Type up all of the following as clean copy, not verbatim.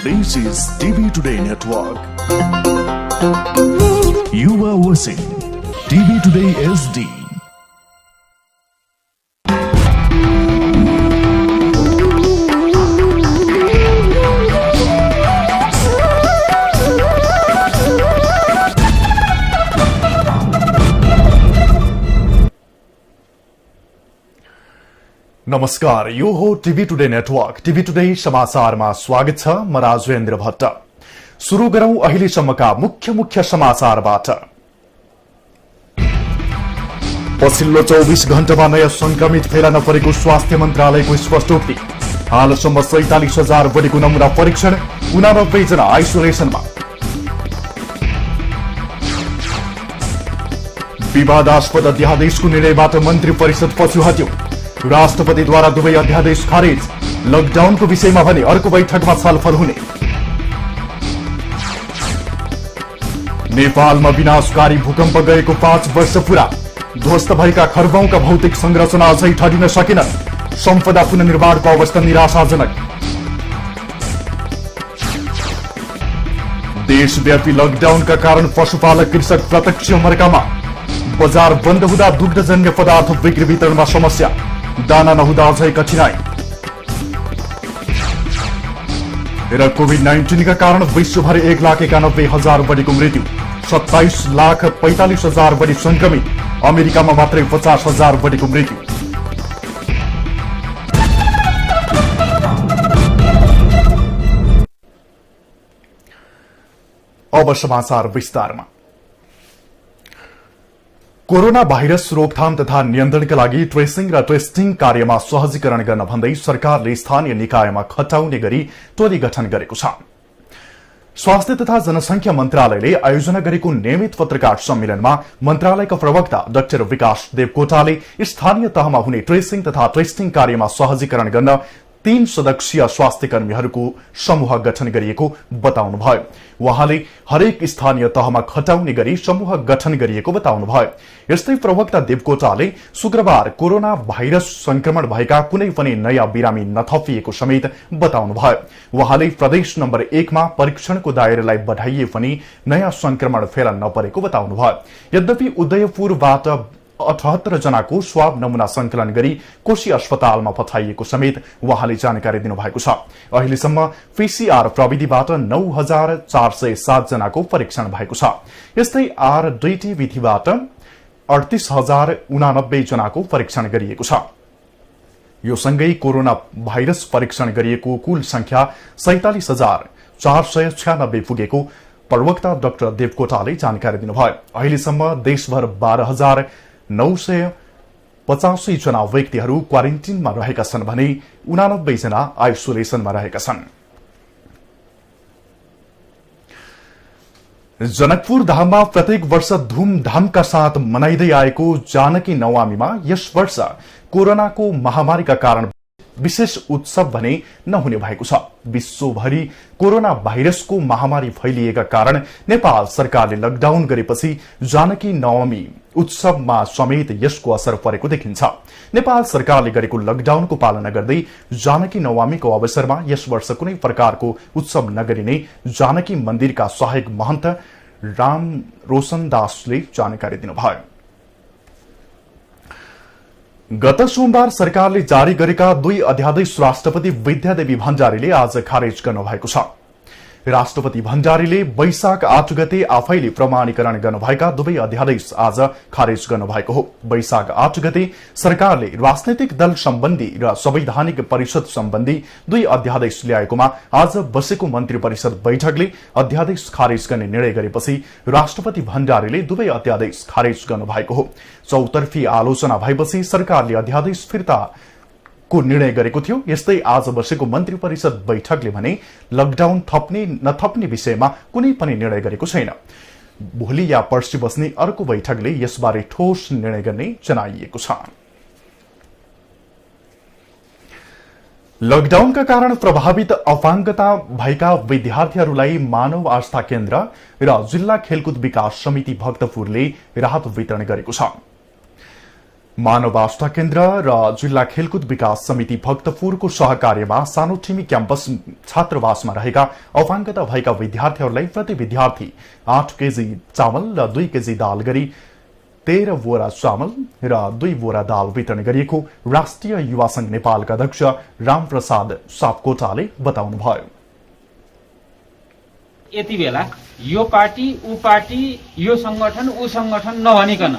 This is TV Today Network. You are watching TV Today SD. नमस्कार, यो हो TV today network. TV today समाचारमा स्वागत छ। म राजेन्द्र भट्ट। सुरु गरौं अहिलेसम्मका मुख्य समाचारबाट। पछिल्लो 24 घण्टामा नयाँ संक्रमित फेला नपरेको स्वास्थ्य मन्त्रालयको स्पष्टोक्ति। हालसम्म 47,000 बढीको नमूना परीक्षण, 89 जना आइसोलेसनमा। विवादास्पद अध्यादेशको निर्णयबाट मन्त्री परिषद पछि हट्यो। राष्ट्रपतिद्वारा दुवै अध्यादेश खारेज। लकडाउनको विषयमा भने अर्को बैठकमा छलफल हुने। नेपालमा विनाशकारी भूकम्प गएको 5 वर्ष पूरा। ध्वस्त भएका खरबौंका भौतिक संरचना अझै ठडिन सकेनन्। सम्पदा पुनर्निर्माणको अवस्था निराशाजनक। देशव्यापी लकडाउनका कारण पशुपालक कृषक प्रत्यक्ष मर्कामा। बजार बन्द हुँदा दुग्धजन्य पदार्थ बिक्री वितरणमा समस्या। दाना नहुँदा अझै कठिनाई। र कोभिड-19 का कारण विश्वभर 1,91,000 बढीको मृत्यु, 27,45,000 बढी संक्रमित। अमेरिकामा मात्रै 50,000 बढीको मृत्यु। अब समाचार विस्तारमा। कोरोना भाइरस रोकथाम तथा नियन्त्रणका लागि ट्रेसिङ र टेस्टिङ कार्यमा सहजीकरण गर्न भन्दै सरकारले स्थानीय निकायमा खटाउने गरी टोली गठन गरेको छ। स्वास्थ्य तथा जनसंख्या मन्त्रालयले आयोजना गरेको नियमित पत्रकार सम्मेलनमा मन्त्रालयका प्रवक्ता डाक्टर विकास देवकोटाले स्थानीय तहमा हुने ट्रेसिङ तथा टेस्टिङ कार्यमा सहजीकरण गर्न 3 सदस्यीय स्वास्थ्य कर्मीहरूको समूह गठन गरिएको बताउनुभयो। उहाँले हरेक स्थानीय तहमा खटाउने गरी समूह गठन गरिएको बताउनुभयो। यस्तै प्रवक्ता देवकोटाले शुक्रबार कोरोना भाइरस संक्रमण भएका कुनै पनि नयाँ बिरामी नथपिएको समेत बताउनुभयो। उहाँले प्रदेश नम्बर 1 मा परीक्षणको दायरालाई बढाइए पनि नयाँ संक्रमण फेला नपरेको बताउनुभयो। यद्यपि उदयपुरबाट 78 जनाको स्वाब नमूना संकलन गरी कोशी अस्पतालमा पठाइएको समेत उहाँले जानकारी दिनुभएको छ। अहिलेसम्म पीसीआर प्रविधिबाट 9,407 जनाको परीक्षण भएको छ। यस्तै आरडीटी विधिबाट 38,089 जनाको परीक्षण गरिएको छ। यो सँगै कोरोना भाइरस परीक्षण गरिएको कुल संख्या 47,496 पुगेको प्रवक्ता डाक्टर देवकोटाले जानकारी दिनुभयो। अहिलेसम्म देशभर 12,985 जना व्यक्तिहरू क्वारेन्टिनमा रहेका छन् भने 89 जना आइसोलेसनमा रहेका छन्। जनकपुर धाममा प्रत्येक वर्ष धूमधामका साथ मनाइदै आएको जानकी नवमीमा यस वर्ष कोरोनाको महामारीका कारण विशेष उत्सव भने नहुने भएको छ। विश्वभरि कोरोना भाइरसको महामारी फैलिएका कारण नेपाल सरकारले लकडाउन गरेपछि जानकी नवमी उत्सवमा समेत यसको असर परेको देखिन्छ। नेपाल सरकारले गरेको लकडाउनको पालना गर्दै जानकी नवमीको अवसरमा यस वर्ष कुनै प्रकारको उत्सव नगरिने जानकी मन्दिरका सहायक महन्त राम रोशन दासले जानकारी दिनुभयो। गत सोमबार सरकारले जारी गरेका 2 अध्यादेश राष्ट्रपति विद्यादेवी भण्डारीले आज खारेज गर्नुभएको छ। राष्ट्रपति भण्डारीले वैशाख 8 गते आफैले प्रमाणीकरण गर्नुभएका दुवै अध्यादेश आज खारेज गर्नुभएको हो। वैशाख 8 गते सरकारले राजनैतिक दल सम्बन्धी र संवैधानिक परिषद सम्बन्धी 2 अध्यादेश ल्याएकोमा आज बसेको मन्त्री परिषद बैठकले अध्यादेश खारेज गर्ने निर्णय गरेपछि राष्ट्रपति भण्डारीले दुवै अध्यादेश खारेज गर्नुभएको हो। चौतर्फी आलोचना भएपछि सरकारले अध्यादेश फिर्ता को निर्णय गरेको थियो। यस्तै आज बसेको मन्त्री परिषद बैठकले भने लकडाउन थप्ने नथप्ने विषयमा कुनै पनि निर्णय गरेको छैन। भोलि या पर्सि बस्ने अर्को बैठकले यसबारे ठोस निर्णय गर्ने जनाइएको छ। लकडाउनका कारण प्रभावित अपाङ्गता भएका विद्यार्थीहरूलाई मानव आस्था केन्द्र र जिल्ला खेलकुद विकास समिति भक्तपुरले राहत वितरण गरेको छ। मानव आस्था केन्द्र र जिल्ला खेलकुद विकास समिति भक्तपुरको सहकार्यमा सानो ठिमी क्याम्पस छात्रावासमा रहेका अपाङ्गता भएका विद्यार्थीहरूलाई प्रति विद्यार्थी 8 केजी चामल र 2 केजी दाल गरी 13 बोरा चामल र 2 बोरा दाल वितरण गरिएको राष्ट्रिय युवा संघ नेपालका अध्यक्ष रामप्रसाद सापकोटाले बताउनुभयो। यति बेला यो पार्टी ऊ पार्टी यो संगठन ऊ संगठन नभनिकन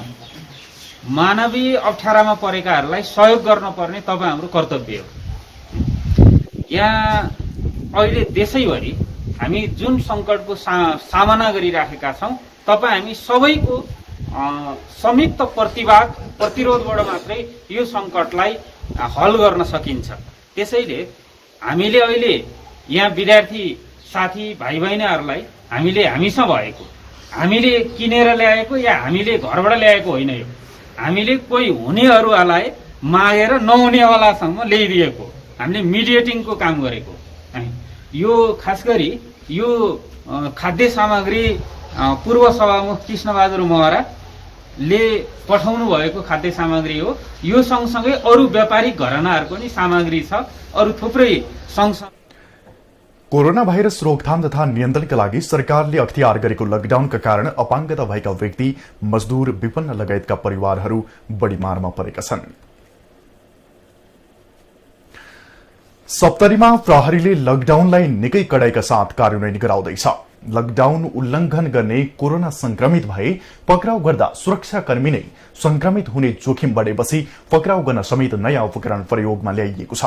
मानवीय अप्ठ्यारामा परेकाहरूलाई सहयोग गर्न पर्ने तपाईँ हाम्रो कर्तव्य हो। यहाँ अहिले देशैभरि हामी जुन संकटको सामना गरिराखेका छौँ, तपाईँ हामी सबैको संयुक्त प्रतिरोधबाट मात्रै यो संकटलाई हल गर्न सकिन्छ। त्यसैले हामीले अहिले यहाँ विद्यार्थी साथी भाइ बहिनीहरूलाई हामीसँग भएको, हामीले किनेर ल्याएको या हामीले घरबाट ल्याएको होइन। यो हामीले कोही हुनेहरूलाई मागेर नहुनेवालासम्म ल्याइदिएको, हामीले मिडिएटिङको काम गरेको। यो खास गरी यो खाद्य सामग्री पूर्व सभामुख कृष्णबहादुर महराले पठाउनु भएको खाद्य सामग्री हो। यो सँगसँगै अरू व्यापारिक घरानाहरूको पनि सामग्री छ, अरू थुप्रै सँगसँगै। कोरोना भाइरस रोकथाम तथा नियन्त्रणका लागि सरकारले अख्तियार गरेको लकडाउनका कारण अपाङ्गता भएका व्यक्ति, मजदूर, विपन्न लगायतका परिवारहरू बढी मारमा परेका छन्। सप्तरीमा प्रहरीले लकडाउनलाई निकै कडाइका साथ कार्यान्वयन गराउँदैछ। लकडाउन उल्लंघन गर्ने कोरोना संक्रमित भए पक्राउ गर्दा सुरक्षाकर्मी नै संक्रमित हुने जोखिम बढेपछि पक्राउ गर्न समेत नयाँ उपकरण प्रयोगमा ल्याइएको छ।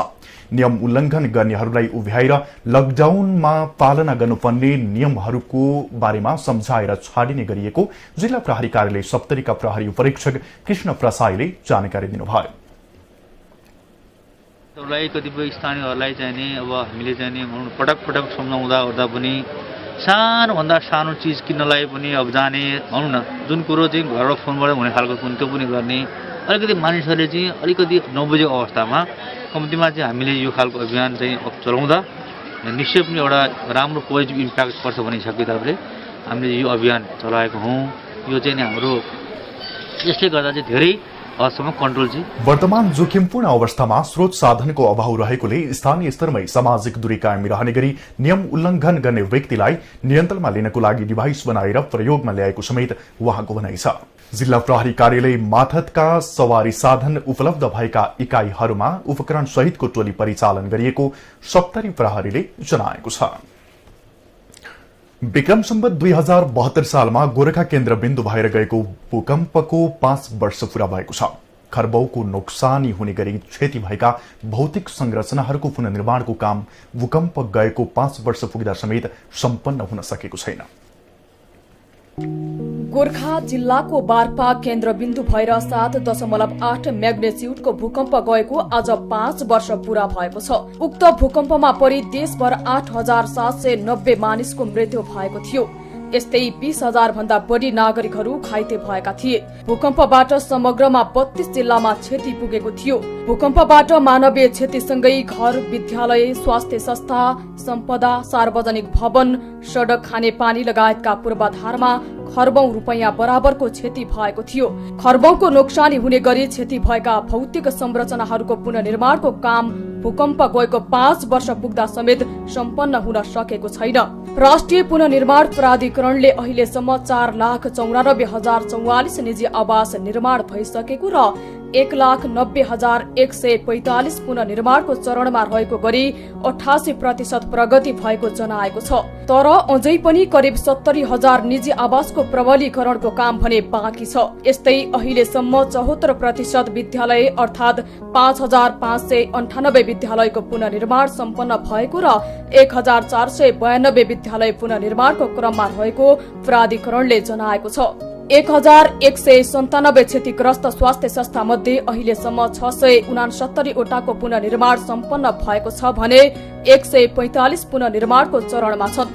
नियम उल्लंघन गर्नेहरूलाई उभ्याएर लकडाउनमा पालना गर्नुपर्ने नियमहरूको बारेमा सम्झाएर छाडिने गरिएको जिल्ला प्रहरी कार्यालय सप्तरीका प्रहरी उपरीक्षक कृष्ण प्रसाईले जानकारी दिनुभयो। कतिपय स्थानीयहरूलाई चाहिने अब हामीले चाहिने पटक पटक सम्झाउँदा ओर्दा पनि सानोभन्दा सानो चिज किन्नलाई पनि अब जाने भनौँ न, जुन कुरो चाहिँ घरबाट फोनबाट हुने खालको कुन त्यो पनि गर्ने। अलिकति मानिसहरूले चाहिँ अलिकति नबुझेको अवस्थामा कम्तीमा चाहिँ हामीले यो खालको अभियान चाहिँ चलाउँदा निश्चय पनि एउटा राम्रो पोजिटिभ इम्प्याक्ट पर्छ भन्ने हिसाबको किताबले हामीले यो अभियान चलाएको हौँ। यो चाहिँ हाम्रो यसले गर्दा चाहिँ धेरै हदसम्म कन्ट्रोल चाहिँ। वर्तमान जोखिमपूर्ण अवस्थामा स्रोत साधनको अभाव रहेकोले स्थानीय स्तरमै सामाजिक दूरी कायम रहने गरी नियम उल्लंघन गर्ने व्यक्तिलाई नियन्त्रणमा लिनको लागि डिभाइस बनाएर प्रयोगमा ल्याएको समेत उहाँको भनाइ छ। जिल्ला प्रहरी कार्यालय माथतका सवारी साधन उपलब्ध भएका इकाइहरूमा उपकरण सहितको टोली परिचालन गरिएको सप्तरी प्रहरीले जनाएको छ। विक्रम सम्वत 2072 सालमा गोरखा केन्द्रबिन्दु भएर गएको भूकम्पको 5 वर्ष पूरा भएको छ। खरबौको नोक्सानी हुने गरी क्षति भएका भौतिक संरचनाहरूको पुनर्निर्माणको काम भूकम्प गएको 5 वर्ष पुग्दा समेत सम्पन्न हुन सकेको छैन। गोर्खा जिल्लाको बारपा केन्द्रबिन्दु भएर 7.8 म्याग्नेच्युडको भूकम्प गएको आज 5 वर्ष पूरा भएको छ। उक्त भूकम्पमा परि देशभर 8,790 मानिसको मृत्यु भएको थियो। यस्तै 20,000 भन्दा बढ़ी नागरिकहरू घाइते भएका थिए। भूकम्पबाट समग्रमा 32 जिल्लामा क्षति पुगेको थियो। भूकम्पबाट मानवीय क्षतिसँगै घर, विद्यालय, स्वास्थ्य संस्था, सम्पदा, सार्वजनिक भवन, सड़क, खानेपानी लगायतका पूर्वाधारमा खरबौं रुपैयाँ बराबरको क्षति भएको थियो। खरबौंको नोक्सानी हुने गरी क्षति भएका भौतिक संरचनाहरूको पुनर्निर्माणको काम भूकम्प गएको 5 वर्ष पुग्दा समेत सम्पन्न हुन सकेको छैन। राष्ट्रिय पुनर्निर्माण प्राधिकरणले अहिलेसम्म 4,94,044 निजी आवास निर्माण भइसकेको र 1,90,145 पुनर्निर्माणको चरणमा रहेको गरी 88% प्रगति भएको जनाएको छ। तर अझै पनि करिब 70,000 निजी आवासको प्रबलीकरणको काम भने बाँकी छ। यस्तै अहिलेसम्म 74% विद्यालय अर्थात 5,598 विद्यालयको पुनर्निर्माण सम्पन्न भएको र 1,492 विद्यालय पुनर्निर्माणको क्रममा रहेको प्राधिकरणले जनाएको छ। 1,197 क्षतिग्रस्त स्वास्थ्य संस्था मध्ये अहिलेसम्म 669 वटाको पुनर्निर्माण सम्पन्न भएको छ भने 145 पुनर्निर्माणको चरणमा छन्।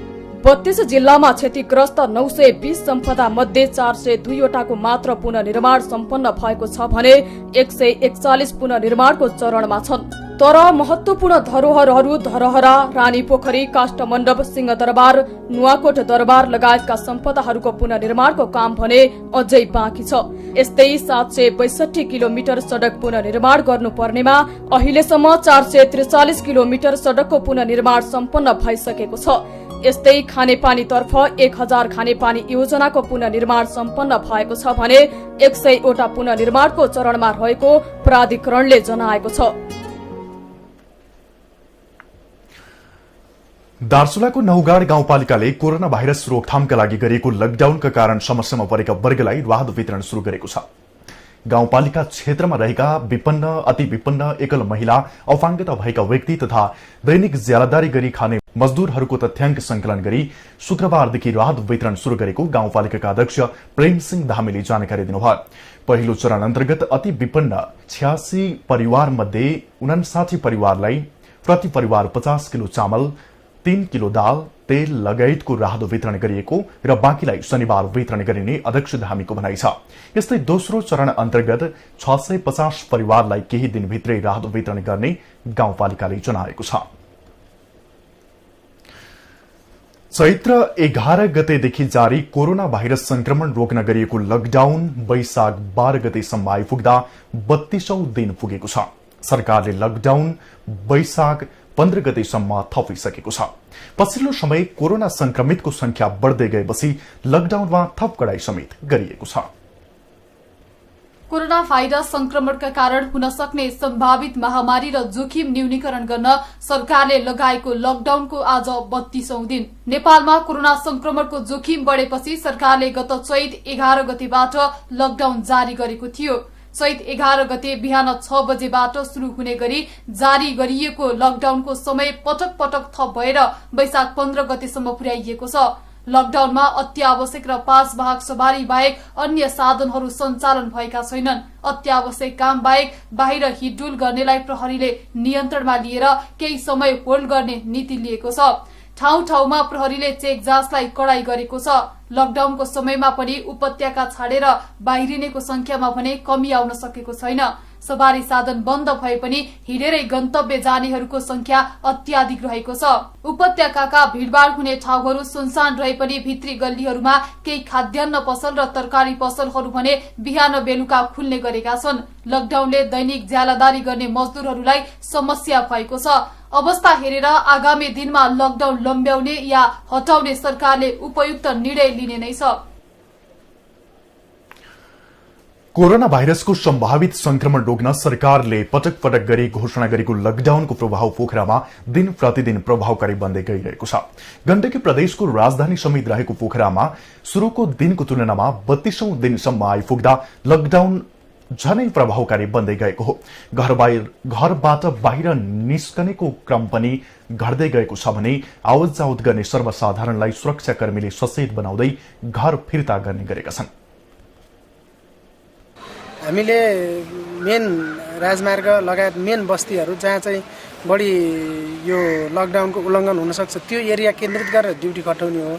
32 जिल्लामा क्षतिग्रस्त 920 सम्पदा मध्ये 402 वटाको मात्र पुनर्निर्माण सम्पन्न भएको छ भने 141 पुनर्निर्माणको चरणमा छन्। तर महत्वपूर्ण धरोहरहरू धरहरा, रानी पोखरी, काष्ठमण्डप, सिंहदरबार, नुवाकोट दरबार लगायतका सम्पदाहरूको पुनर्निर्माणको काम भने अझै बाँकी छ। यस्तै 762 किलोमिटर सड़क पुनर्निर्माण गर्नुपर्नेमा अहिलेसम्म 443 किलोमिटर सड़कको पुनर्निर्माण सम्पन्न भइसकेको छ। यस्तै खानेपानीतर्फ 1000 खानेपानी योजनाको पुनर्निर्माण सम्पन्न भएको छ भने 100 वटा पुनर्निर्माणको चरणमा रहेको प्राधिकरणले जनाएको छ। दार्चुलाको नौगाड गाउँपालिकाले कोरोना भाइरस रोकथामका लागि गरिएको लकडाउनका कारण समस्यामा परेका वर्गलाई राहत वितरण शुरू गरेको छ। गाउँपालिका क्षेत्रमा रहेका विपन्न, अति विपन्न, एकल महिला, अपाङ्गता भएका व्यक्ति तथा दैनिक ज्यालादारी गरी खाने मजदूरहरूको तथ्याङ्क संकलन गरी शुक्रबारदेखि राहत वितरण शुरू गरेको गाउँपालिकाका अध्यक्ष प्रेम सिंह धामीले जानकारी दिनुभयो। पहिलो चरण अन्तर्गत अति विपन्न 86 परिवार मध्ये 59 परिवारलाई प्रति परिवार 50 किलो चामल, 3 किलो दाल, तेल लगायतको राहत वितरण गरिएको र बाँकीलाई शनिबार वितरण गरिने अध्यक्ष धामीको भनाइ छ। यस्तै दोस्रो चरण अन्तर्गत 650 परिवारलाई केही दिनभित्रै राहत वितरण गर्ने गाउँपालिकाले जनाएको छ। चैत्र 11 गतेदेखि जारी कोरोना भाइरस संक्रमण रोक्न गरिएको लकडाउन वैशाख 12 गतेसम्म आइपुग्दा 32औं दिन पुगेको छ। सरकारले लकडाउन वैशाख 15 गतेसम्म थपिसकेको छ। पछिल्लो समय कोरोना संक्रमितको संख्या बढ्दै गएपछि लकडाउनमा थप कडाई समेत गरिएको छ। कोरोना भाइरस संक्रमणका कारण हुन सक्ने सम्भावित महामारी र जोखिम न्यूनीकरण गर्न सरकारले लगाएको लकडाउनको आज 32औं दिन। नेपालमा कोरोना संक्रमणको जोखिम बढेपछि सरकारले गत चैत 11 गतेबाट लकडाउन जारी गरेको थियो। चैत 11 गते बिहान 6 बजेबाट शुरू हुने गरी जारी गरिएको लकडाउनको समय पटक पटक थप भएर वैशाख 15 गतेसम्म पुर्याइएको छ। लकडाउनमा अत्यावश्यक र 5 वाहक सवारी बाहेक अन्य साधनहरू सञ्चालन भएका छैनन्। अत्यावश्यक काम बाहेक बाहिर हिडडुल गर्नेलाई प्रहरीले नियन्त्रणमा लिएर केही समय होल्ड गर्ने नीति लिएको छ। ठाउँ ठाउँमा प्रहरीले चेक जाँचलाई कडाई गरेको छ। लकडाउनको समयमा पनि उपत्यका छाडेर बाहिरिनेको संख्यामा भने कमी आउन सकेको छैन। सवारी साधन बन्द भए पनि हिँडेरै गन्तव्य जानेहरूको संख्या अत्याधिक रहेको छ। उपत्यकाका भीड़भाड़ हुने ठाउँहरू सुनसान रहे पनि भित्री गल्लीहरूमा केही खाद्यान्न पसल र तरकारी पसलहरू भने बिहान बेलुका खुल्ने गरेका छन्। लकडाउनले दैनिक ज्यालादारी गर्ने मजदूरहरूलाई समस्या भएको छ। अवस्था हेरेर आगामी दिनमा लकडाउन लम्ब्याउने या हटाउने सरकारले उपयुक्त निर्णय लिने नै छ। कोरोना भाइरसको सम्भावित संक्रमण रोक्न सरकारले पटक पटक गरी घोषणा गरेको लकडाउनको प्रभाव पोखरामा दिन प्रतिदिन प्रभावकारी बन्दै गइरहेको छ। गण्डकी प्रदेशको राजधानी समेत रहेको पोखरामा शुरूको दिनको तुलनामा 32औं दिनसम्म आइपुग्दा लकडाउन झनै प्रभावकारी बन्दै गएको हो। घरबाट बाहिर निस्कनेको क्रम पनि घट्दै गएको छ भने आवत जावत गर्ने सर्वसाधारणलाई सुरक्षाकर्मीले सचेत बनाउँदै घर फिर्ता गर्ने गरेका छन्। हामीले मेन राजमार्ग लगायत मेन बस्तीहरू जहाँ चाहिँ बढी यो लकडाउनको उल्लङ्घन हुन सक्छ त्यो एरिया केन्द्रित गरेर ड्युटी खटाउने हो।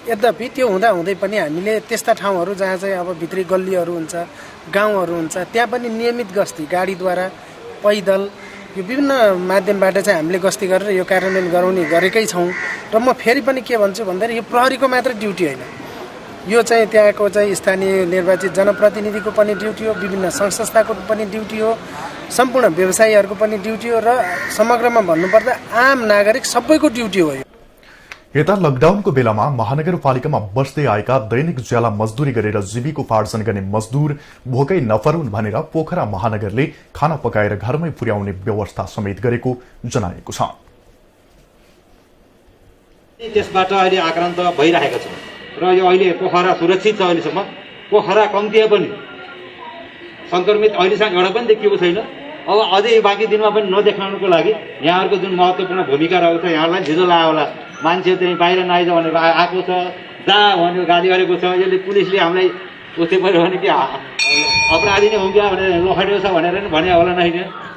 यद्यपि त्यो हुँदा हुँदै पनि हामीले त्यस्ता ठाउँहरू जहाँ चाहिँ अब भित्री गल्लीहरू हुन्छ, गाउँहरू हुन्छ, त्यहाँ पनि नियमित गस्ती गाडीद्वारा, पैदल यो विभिन्न माध्यमबाट चाहिँ हामीले गस्ती गरेर यो कार्यान्वयन गराउने गरेकै छौँ। र म फेरि पनि के भन्छु भन्दाखेरि यो प्रहरीको मात्र ड्युटी होइन, यो चाहिँ त्यहाँको चाहिँ स्थानीय निर्वाचित जनप्रतिनिधिको पनि ड्युटी हो, विभिन्न संस्थाको पनि ड्युटी हो, सम्पूर्ण व्यवसायीहरूको पनि ड्युटी हो र समग्रमा भन्नुपर्दा आम नागरिक सबैको ड्युटी हो। यता लकडाउनको बेलामा महानगरपालिकामा बस्दै आएका दैनिक ज्याला मजदुरी गरेर जीविकोपार्जन गर्ने मजदूर भोकै नपरुन् भनेर पोखरा महानगरले खाना पकाएर घरमै पुर्याउने व्यवस्था समेत गरेको जनाएको छ। त्यसबाट अहिले आक्रान्त भइरहेको छ र यो अहिले पोखरा सुरक्षित छ। अहिलेसम्म पोखरा कम्तीमा पनि संक्रमित अहिलेसम्म एउटा पनि देखिएको छैन। अब अझै बाँकी दिनमा पनि नदेखाउनुको लागि यहाँहरूको जुन महत्त्वपूर्ण भूमिका रहेको छ, यहाँलाई झिजो लाग्यो होला, मान्छे चाहिँ बाहिर नआइज भनेर आएको छ, जहाँ भनेर गाली गरेको छ। यसले पुलिसले हामीलाई उस्तै पऱ्यो भने कि अपराधी नै हो क्या भनेर लखेटेको छ भनेर नि भने होला नै।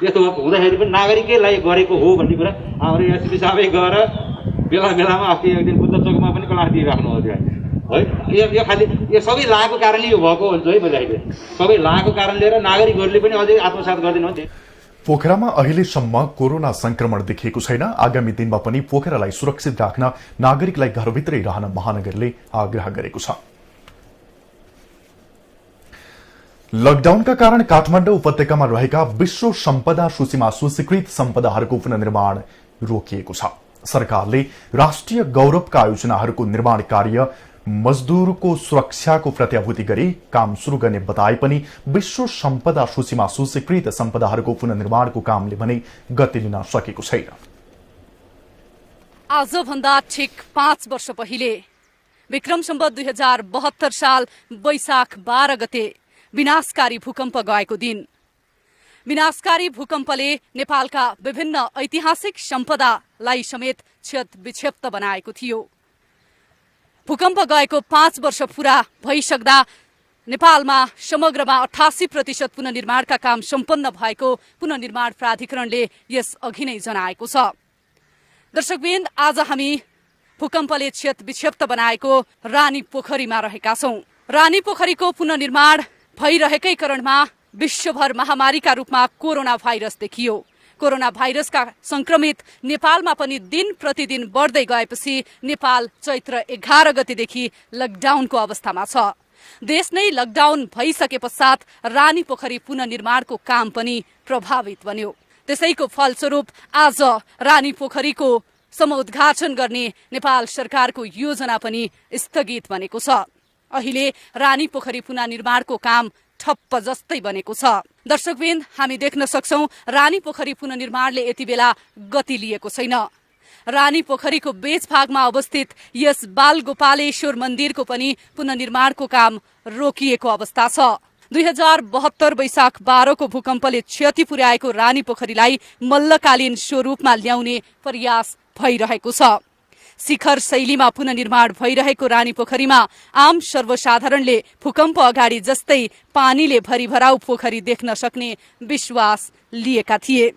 यस्तो हुँदाखेरि पनि नागरिकैलाई गरेको हो भन्ने कुरा हाम्रो एसपी साहबै गएर बेला बेलामा अस्ति एक दिन बुद्ध चोकमा पनि क्लास दिइराख्नु हो है। यो खालि यो सबै लागेको कारणले यो भएको हुन्छ है। मैले अहिले सबै लागेको कारणले र नागरिकहरूले पनि अझै आत्मसात गरिदिनु हो। पोखरामा अहिलेसम्म कोरोना संक्रमण देखिएको छैन। आगामी दिनमा पनि पोखरालाई सुरक्षित राख्न नागरिकलाई घरभित्रै रहन महानगरले आग्रह गरेको छ। लकडाउनका कारण काठमाडौँ उपत्यकामा रहेका विश्व सम्पदा सूचीमा सूचीकृत सम्पदाहरूको पुनर्निर्माण रोकिएको छ। सरकारले राष्ट्रिय गौरवका योजनाहरूको निर्माण कार्य मजदूरको सुरक्षाको प्रत्याभूति गरी काम शुरू गर्ने बताए पनि विश्व सम्पदा सूचीमा सूचीकृत सम्पदाहरूको पुनर्निर्माणको कामले भने गति लिन सकेको छैन। आजभन्दा ठिक 5 वर्ष पहिले विक्रम सम्वत 2072 साल वैशाख 12 गते विनाशकारी भूकम्प गएको दिन। विनाशकारी भूकम्पले नेपालका विभिन्न ऐतिहासिक सम्पदालाई समेत क्षत बनाएको थियो। भूकम्प गएको 5 वर्ष पूरा भइसक्दा नेपालमा समग्रमा 88% पुनर्निर्माणका काम सम्पन्न भएको पुनर्निर्माण प्राधिकरणले यस अघि नै जनाएको छ। दर्शकवृन्द, आज हामी भूकम्पले क्षत बनाएको रानी पोखरीमा रहेका छौं। रानी पोखरीको पुनर्निर्माण भइरहेकै क्रममा विश्वभर महामारीका रूपमा कोरोना भाइरस देखियो। कोरोना भाइरसका संक्रमित नेपालमा पनि दिन प्रतिदिन बढ्दै गएपछि नेपाल चैत्र 11 गतेदेखि लकडाउनको अवस्थामा छ। देश नै लकडाउन भइसके पश्चात रानी पोखरी पुनर्निर्माणको काम पनि प्रभावित बन्यो। त्यसैको फलस्वरूप आज रानी पोखरीको समुद्घाटन गर्ने नेपाल सरकारको योजना पनि स्थगित बनेको छ। अहिले रानी पोखरी पुनर्निर्माणको काम ठप्प जस्तै बनेको छ। दर्शकवृन्द, हामी देख्न सक्छौं रानी पोखरी पुनर्निर्माणले यति बेला गति लिएको छैन। रानी पोखरीको बेचभागमा अवस्थित यस बालगोपालेश्वर मन्दिरको पनि पुनर्निर्माणको काम रोकिएको अवस्था छ। 2072 वैशाख 12 को भूकम्पले क्षति पुर्याएको रानी पोखरीलाई मल्लकालीन स्वरूपमा ल्याउने प्रयास भइरहेको छ। शिखर शैलीमा पुनर्निर्माण भइरहेको रानी पोखरीमा आम सर्वसाधारणले भूकम्प अगाडि जस्तै पानीले भरिभराउ पोखरी देख्न सक्ने विश्वास लिएका थिए।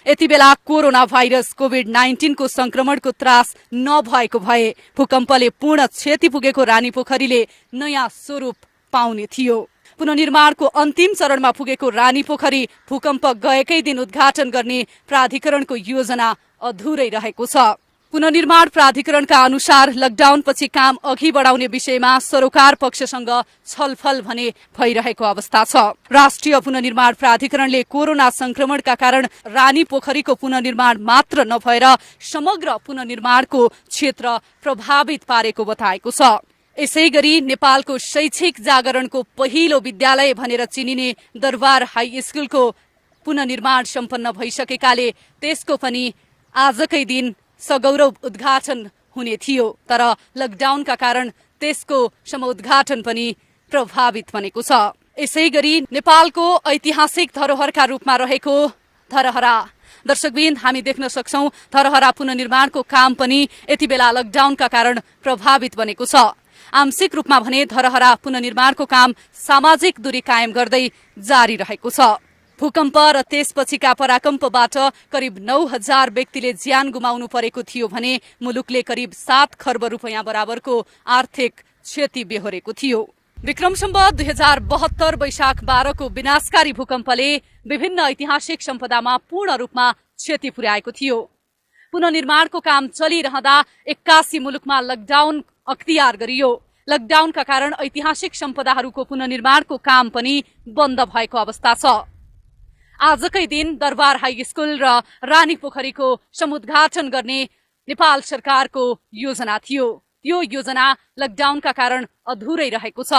यति बेला कोरोना भाइरस कोभिड-19 को संक्रमणको त्रास नभएको भए भूकम्पले पूर्ण क्षति पुगेको रानी पोखरीले नयाँ स्वरूप पाउने थियो। पुनर्निर्माणको अन्तिम चरणमा पुगेको रानी पोखरी भूकम्प गएकै दिन उद्घाटन गर्ने प्राधिकरणको योजना अधुरै रहेको छ। पुनर्निर्माण प्राधिकरणका अनुसार लकडाउनपछि काम अघि बढाउने विषयमा सरोकार पक्षसँग छलफल भने भइरहेको अवस्था छ। राष्ट्रिय पुनर्निर्माण प्राधिकरणले कोरोना संक्रमणका कारण रानी पोखरीको पुनर्निर्माण मात्र नभएर समग्र पुनर्निर्माणको क्षेत्र प्रभावित पारेको बताएको छ। यसैगरी नेपालको शैक्षिक जागरणको पहिलो विद्यालय भनेर चिनिने दरबार हाई स्कुलको पुनर्निर्माण सम्पन्न भइसकेकाले त्यसको पनि आजकै दिन सगौरव उद्घाटन हुने थियो। तर लकडाउनका कारण त्यसको समुद्घाटन पनि प्रभावित बनेको छ। यसैगरी नेपालको ऐतिहासिक धरोहरका रूपमा रहेको धरहरा, दर्शकवृन्द, हामी देख्न सक्छौं धरहरा पुनर्निर्माणको काम पनि यति बेला लकडाउनका कारण प्रभावित बनेको छ। आंशिक रूपमा भने धरहरा पुनर्निर्माणको काम सामाजिक दूरी कायम गर्दै जारी रहेको छ। भूकम्प र त्यसपछिका पराकम्पबाट करिब 9,000 व्यक्तिले ज्यान गुमाउनु परेको थियो भने मुलुकले करिब 7 खर्ब रुपैयाँ बराबरको आर्थिक क्षति बेहोरेको थियो। विक्रम सम्वत 2072 वैशाख 12 को विनाशकारी भूकम्पले विभिन्न ऐतिहासिक सम्पदामा पूर्ण रूपमा क्षति पुर्याएको थियो। पुनर्निर्माणको काम चलिरहँदा 81 मुलुकमा लकडाउन अख्तियार गरियो। लकडाउनका कारण ऐतिहासिक सम्पदाहरूको पुनर्निर्माणको काम पनि बन्द भएको अवस्था छ। आजकै दिन दरबार हाई स्कुल र रानी पोखरीको समुद्घाटन गर्ने नेपाल सरकारको योजना थियो। यो योजना लकडाउनका कारण अधुरै रहेको छ।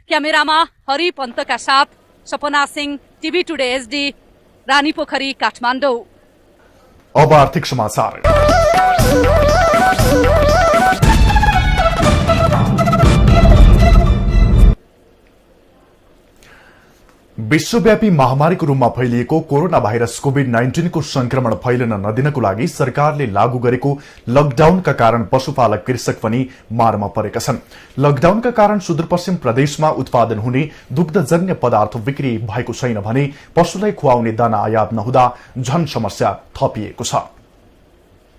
क्यामेरामा हरि पन्तका साथ सपना Singh, TV today HD, Rani Pokhari, Kathmandu. अब आर्थिक समाचार। विश्वव्यापी महामारीको रूपमा फैलिएको कोरोना भाइरस कोभिड-19 को संक्रमण फैलन नदिनको लागि सरकारले लागू गरेको लकडाउनका कारण पशुपालक कृषक पनि मारमा परेका छन्। लकडाउनका कारण सुदूरपश्चिम प्रदेशमा उत्पादन हुने दुग्धजन्य पदार्थ बिक्री भएको छैन भने पशुलाई खुवाउने दाना आयात नहुँदा झन समस्या थपिएको छ।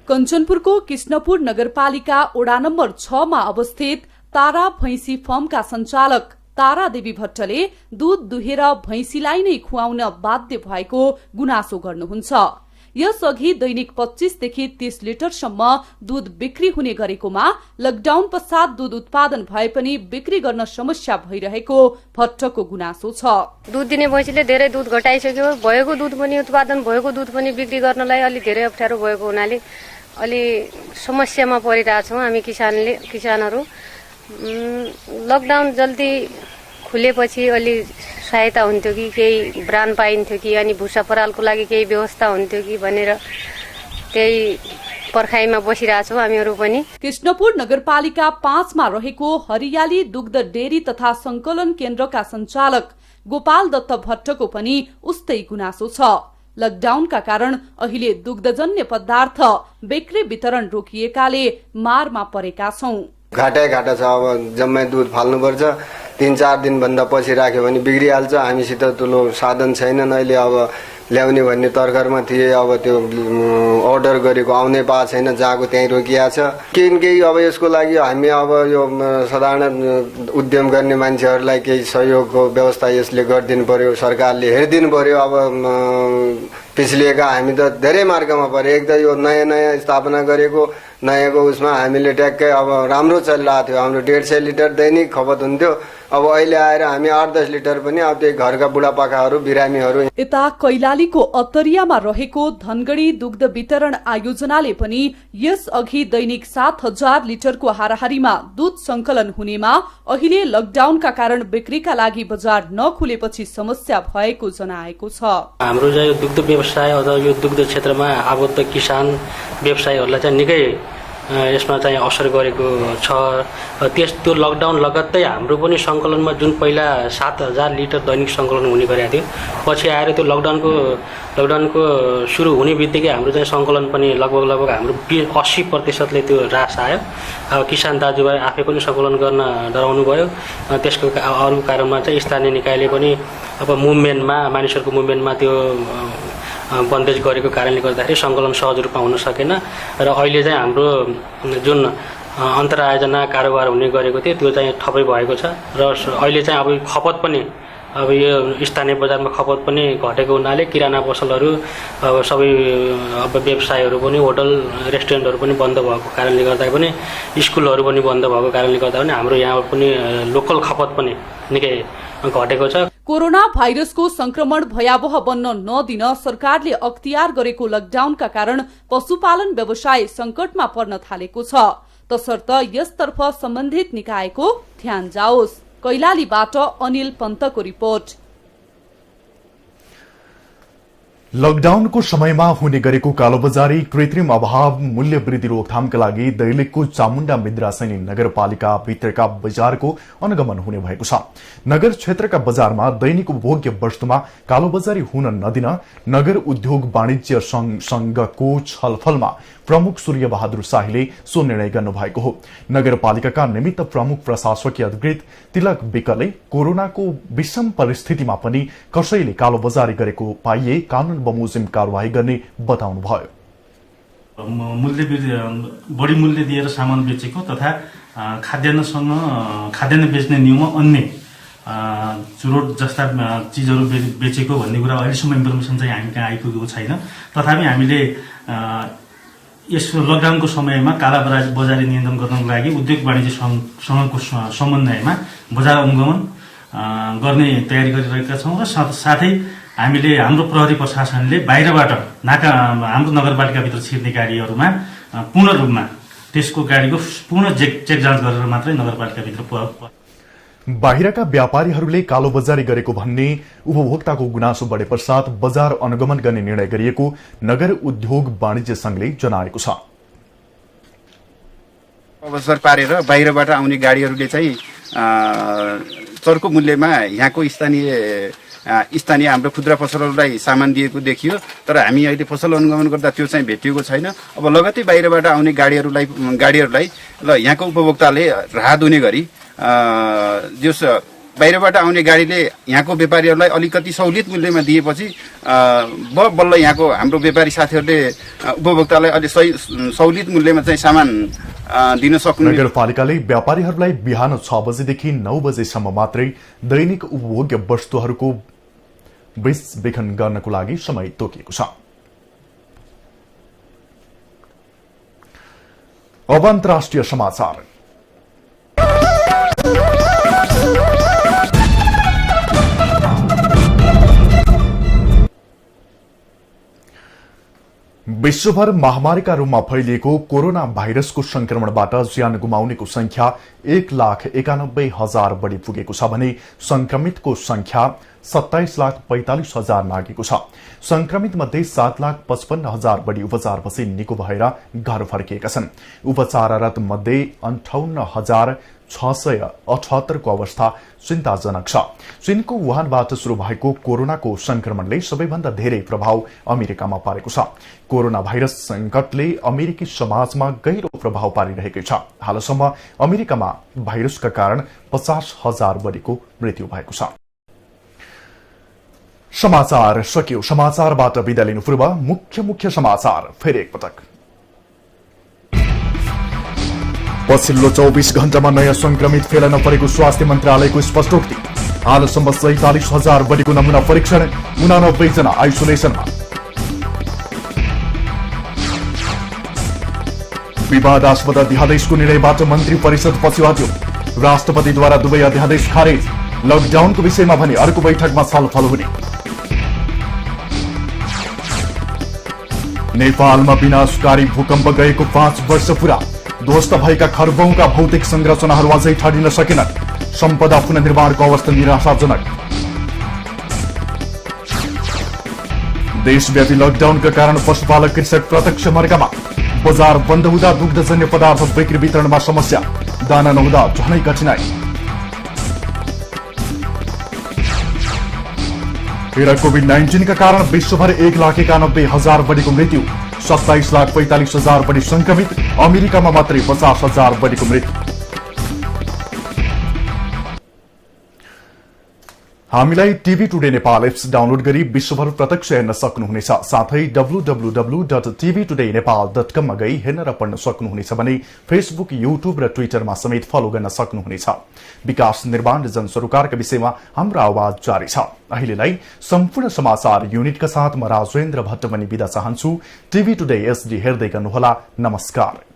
कञ्चनपुरको कृष्णपुर नगरपालिका वडा नम्बर 6 मा अवस्थित तारा भैंसी फर्मका सञ्चालक तारादेवी भट्टले दूध दुहेर भैँसीलाई नै खुवाउन बाध्य भएको गुनासो गर्नुहुन्छ। यसअघि दैनिक 25 देखि 30 लिटरसम्म दूध बिक्री हुने गरेकोमा लकडाउन पश्चात दूध उत्पादन भए पनि बिक्री गर्न समस्या भइरहेको भट्टको गुनासो छ। दूध दिने भैँसीले धेरै दूध घटाइसक्यो, भएको दूध पनि उत्पादन भएको दूध पनि बिक्री गर्नलाई अलि धेरै अप्ठ्यारो भएको हुनाले अलि समस्यामा परिरहेछौँ हामी किसानहरू। लकडाउन जल्दी खुलेपछि अलि सहायता हुन्थ्यो कि केही ब्रान्ड पाइन्थ्यो कि अनि भुसा परालको लागि केही व्यवस्था हुन्थ्यो कि भनेर त्यही पर्खाइमा बसिरहेछौँ हामीहरू पनि। कृष्णपुर नगरपालिका 5 मा रहेको हरियाली दुग्ध डेरी तथा संकलन केन्द्रका सञ्चालक गोपाल दत्त भट्टको पनि उस्तै गुनासो छ। लकडाउनका कारण अहिले दुग्धजन्य पदार्थ बिक्री वितरण रोकिएकाले मारमा परेका छौं। घाटा छ, अब जम्मै दूध फाल्नुपर्छ। 3-4 दिन भन्दा पछि राख्यो भने बिग्रिहाल्छ। हामीसित ठुलो साधन छैनन् अहिले, अब ल्याउने भन्ने तर्करमा थिए, अब त्यो अर्डर गरेको आउनै पाएको छैन, जहाँको त्यहीँ रोकिया छ। केही अब यसको लागि हामी अब यो साधारण उद्यम गर्ने मान्छेहरूलाई केही सहयोगको व्यवस्था यसले गरिदिनु पर्यो, सरकारले हेरिदिनु पर्यो। अब पिछलेका हामी त धेरै मार्गमा पऱ्यो। एक त यो नयाँ स्थापना गरेको नयाँको उसमा हामीले ट्याक्कै अब राम्रो चलिरहेको थियो, हाम्रो 150 लिटर दैनिक खपत हुन्थ्यो। अब अहिले आएर हामी 8-10 लिटर पनि अब त्यही घरका बुढापाकाहरू बिरामीहरू। यता कैलालीको अत्तरियामा रहेको धनगढी दुग्ध वितरण आयोजनाले पनि यस अघि दैनिक 7000 लिटरको हाराहारीमा दूध संकलन हुनेमा अहिले लकडाउनका कारण बिक्रीका लागि बजार नखुलेपछि समस्या भएको जनाएको छ। हाम्रो यो दुग्ध व्यवसाय अथवा यो दुग्ध क्षेत्रमा आबद्ध किसान व्यवसायीहरूलाई चाहिँ निकै यसमा चाहिँ असर गरेको छ। त्यो लकडाउन लगत्तै हाम्रो पनि संकलनमा जुन पहिला 7000 लिटर दैनिक संकलन हुने गरेको थियो, पछि आएर त्यो लकडाउनको सुरु हुने बित्तिकै हाम्रो चाहिँ संकलन पनि लगभग हाम्रो 80% त्यो ह्रास आयो। अब किसान दाजुभाइ आफै पनि संकलन गर्न डराउनु भयो। त्यसको अरू कारणमा चाहिँ स्थानीय निकायले पनि अब मुभमेन्टमा मानिसहरूको मुभमेन्टमा त्यो बन्देज गरेको कारणले गर्दाखेरि संकलन सहज रूपमा हुन सकेन र अहिले चाहिँ हाम्रो जुन अन्तरायोजना कारोबार हुने गरेको थियो त्यो चाहिँ ठप्पै भएको छ र अहिले चाहिँ अब खपत पनि अब यो स्थानीय बजारमा खपत पनि घटेको हुनाले किराना पसलहरू अब सबै अब व्यवसायहरू पनि होटल रेस्टुरेन्टहरू पनि बन्द भएको कारणले गर्दा पनि स्कुलहरू पनि बन्द भएको कारणले गर्दा पनि हाम्रो यहाँ पनि लोकल खपत पनि निकै घटेको छ। कोरोना भाइरसको संक्रमण भयावह बन्न नदिन सरकारले अख्तियार गरेको लकडाउनका कारण पशुपालन व्यवसाय संकटमा पर्न थालेको छ। तसर्थ यसतर्फ सम्बन्धित निकायको ध्यान जाओस्। कैलालीबाट अनिल पन्तको रिपोर्ट। लकडाउनको समयमा हुने गरेको कालोबजारी, कृत्रिम अभाव, मूल्य वृद्धि रोकथामका लागि दैलेखको चामुण्डा मिद्रासैनी नगरपालिका भित्रका बजारको अनुगमन हुने भएको छ। नगर क्षेत्रका बजारमा दैनिक उपभोग्य वस्तुमा कालोबजारी हुन नदिन नगर उद्योग वाणिज्य संघको छलफलमा प्रमुख सूर्य बहादुर शाहीले सो निर्णय गर्नुभएको हो। नगरपालिकाका निमित्त प्रमुख प्रशासकीय अधिकृत तिलक विकले कोरोनाको विषम परिस्थितिमा पनि कसैले कालोबजारी गरेको पाइए कानून बमोजिम कार्यवाही गर्ने बताउनुभयो। बढी मूल्य दिएर सामान बेचेको तथा खाद्यान्न बेच्ने न्यूमा अन्य चुरोट जस्ता चिजहरू बेचेको भन्ने कुरा अहिलेसम्म इन्फर्मेसन चाहिँ हामी कहाँ आइपुगेको छैन। तथापि हामीले यस लकडाउनको समयमा कालाबजारी नियन्त्रण गर्नको लागि उद्योग वाणिज्य संघको समन्वयमा बजार अनुगमन गर्ने तयारी गरिरहेका छौँ र साथै हामीले हाम्रो प्रहरी प्रशासनले बाहिरबाट हाम्रो नगरपालिकाभित्र छिर्ने गाडीहरूमा पूर्ण रूपमा त्यसको गाडीको पूर्ण चेक जाँच गरेर मात्रै नगरपालिकाभित्र बाहिरका व्यापारीहरूले कालोबजारी गरेको भन्ने उपभोक्ताको गुनासो बढे पश्चात बजार अनुगमन गर्ने निर्णय गरिएको नगर उद्योग वाणिज्य संघले जनाएको छ। अवसर पारेर बाहिरबाट आउने गाडीहरूले चाहिँ चर्को मूल्यमा यहाँको स्थानीय हाम्रो खुद्रा पसलहरूलाई सामान दिएको देखियो, तर हामी अहिले पसल अनुगमन गर्दा त्यो चाहिँ भेटिएको छैन। अब लगत्तै बाहिरबाट आउने गाडीहरूलाई ल यहाँको उपभोक्ताले राहत हुने गरी जस बाहिरबाट आउने गाडीले यहाँको व्यापारीहरूलाई अलिकति सहुलियत मूल्यमा दिएपछि बल्ल यहाँको हाम्रो व्यापारी साथीहरूले उपभोक्तालाई अलि सहुलियत मूल्यमा चाहिँ सामान दिन सक्नु। नगरपालिकाले व्यापारीहरूलाई बिहान 6 बजेदेखि 9 बजेसम्म मात्रै दैनिक उपभोग्य वस्तुहरूको बेचबिखन गर्नको लागि समय तोकिएको छ। अब अन्तर्राष्ट्रिय समाचार। विश्वभर महामारीका रूपमा फैलिएको कोरोना भाइरसको संक्रमणबाट ज्यान गुमाउनेको संख्या 1,91,000 बढ़ी पुगेको छ भने संक्रमितको संख्या 27,45,000 नागेको छ। संक्रमित मध्ये 7,55,000 बढ़ी उपचारपछि निको भएर घर फर्किएका छन्। उपचाररत मध्ये 58,678 को अवस्था चिन्ताजनक छ। चीनको वुहानबाट शुरू भएको कोरोनाको संक्रमणले सबैभन्दा धेरै प्रभाव अमेरिकामा पारेको छ। कोरोना भाइरस संकटले अमेरिकी समाजमा गहिरो प्रभाव पारिरहेको छ। हालसम्म अमेरिकामा भाइरसका कारण 50,000 बढ़ीको मृत्यु भएको छ। समाचार सकियो। समाचारबाट बिदा लिनु पूर्व मुख्य समाचार फेरि एकपटक। पछिल्लो 24 घण्टामा नयाँ संक्रमित फेला नपरेको स्वास्थ्य मन्त्रालयको स्पष्टोक्ति। हालसम्म 47,000 बढ़ीको नमूना परीक्षण, 89 जना आइसोलेसनमा। विवादास्पद अध्यादेशको निर्णयबाट मन्त्री परिषद पछि हट्यो। राष्ट्रपतिद्वारा दुवै अध्यादेश खारेज। लकडाउनको विषयमा भने अर्को बैठकमा छलफल हुने। नेपालमा विनाशकारी भूकम्प गएको 5 वर्ष पूरा। ध्वस्त भएका खरबौंका भौतिक संरचनाहरू अझै ठडिन सकेनन्। सम्पदा पुनर्निर्माणको अवस्था निराशाजनक। देशव्यापी लकडाउनका कारण पशुपालक कृषक प्रत्यक्ष मर्कामा। बजार बन्द हुँदा दुग्धजन्य पदार्थ बिक्री वितरणमा समस्या। दाना नहुँदा झनै कठिनाई। र कोभिड-19 का कारण विश्वभर 1,91,000 बढ़ीको मृत्यु। 27,45,000 बढ़ी संक्रमित। अमेरिकामा मात्रै 50,000 बढ़ीको मृत्यु। हामीलाई TV today Nepal apps download गरी विश्वभर प्रत्यक्ष हेर्न सक्नुहुनेछ। साथै www.tvtodaynepal.com मा गई हेर्न र पढ्न सक्नुहुनेछ भने फेसबुक, युट्युब र ट्विटरमा समेत फलो गर्न सक्नुहुनेछ। विकास निर्माण र जनसरोकारका विषयमा हाम्रो आवाज जारी छ। अहिलेलाई सम्पूर्ण समाचार युनिटका साथ म राजेन्द्र भट्ट पनि बिदा चाहन्छु। टिभी टुडे एसडी हेर्दै गर्नुहोला। नमस्कार।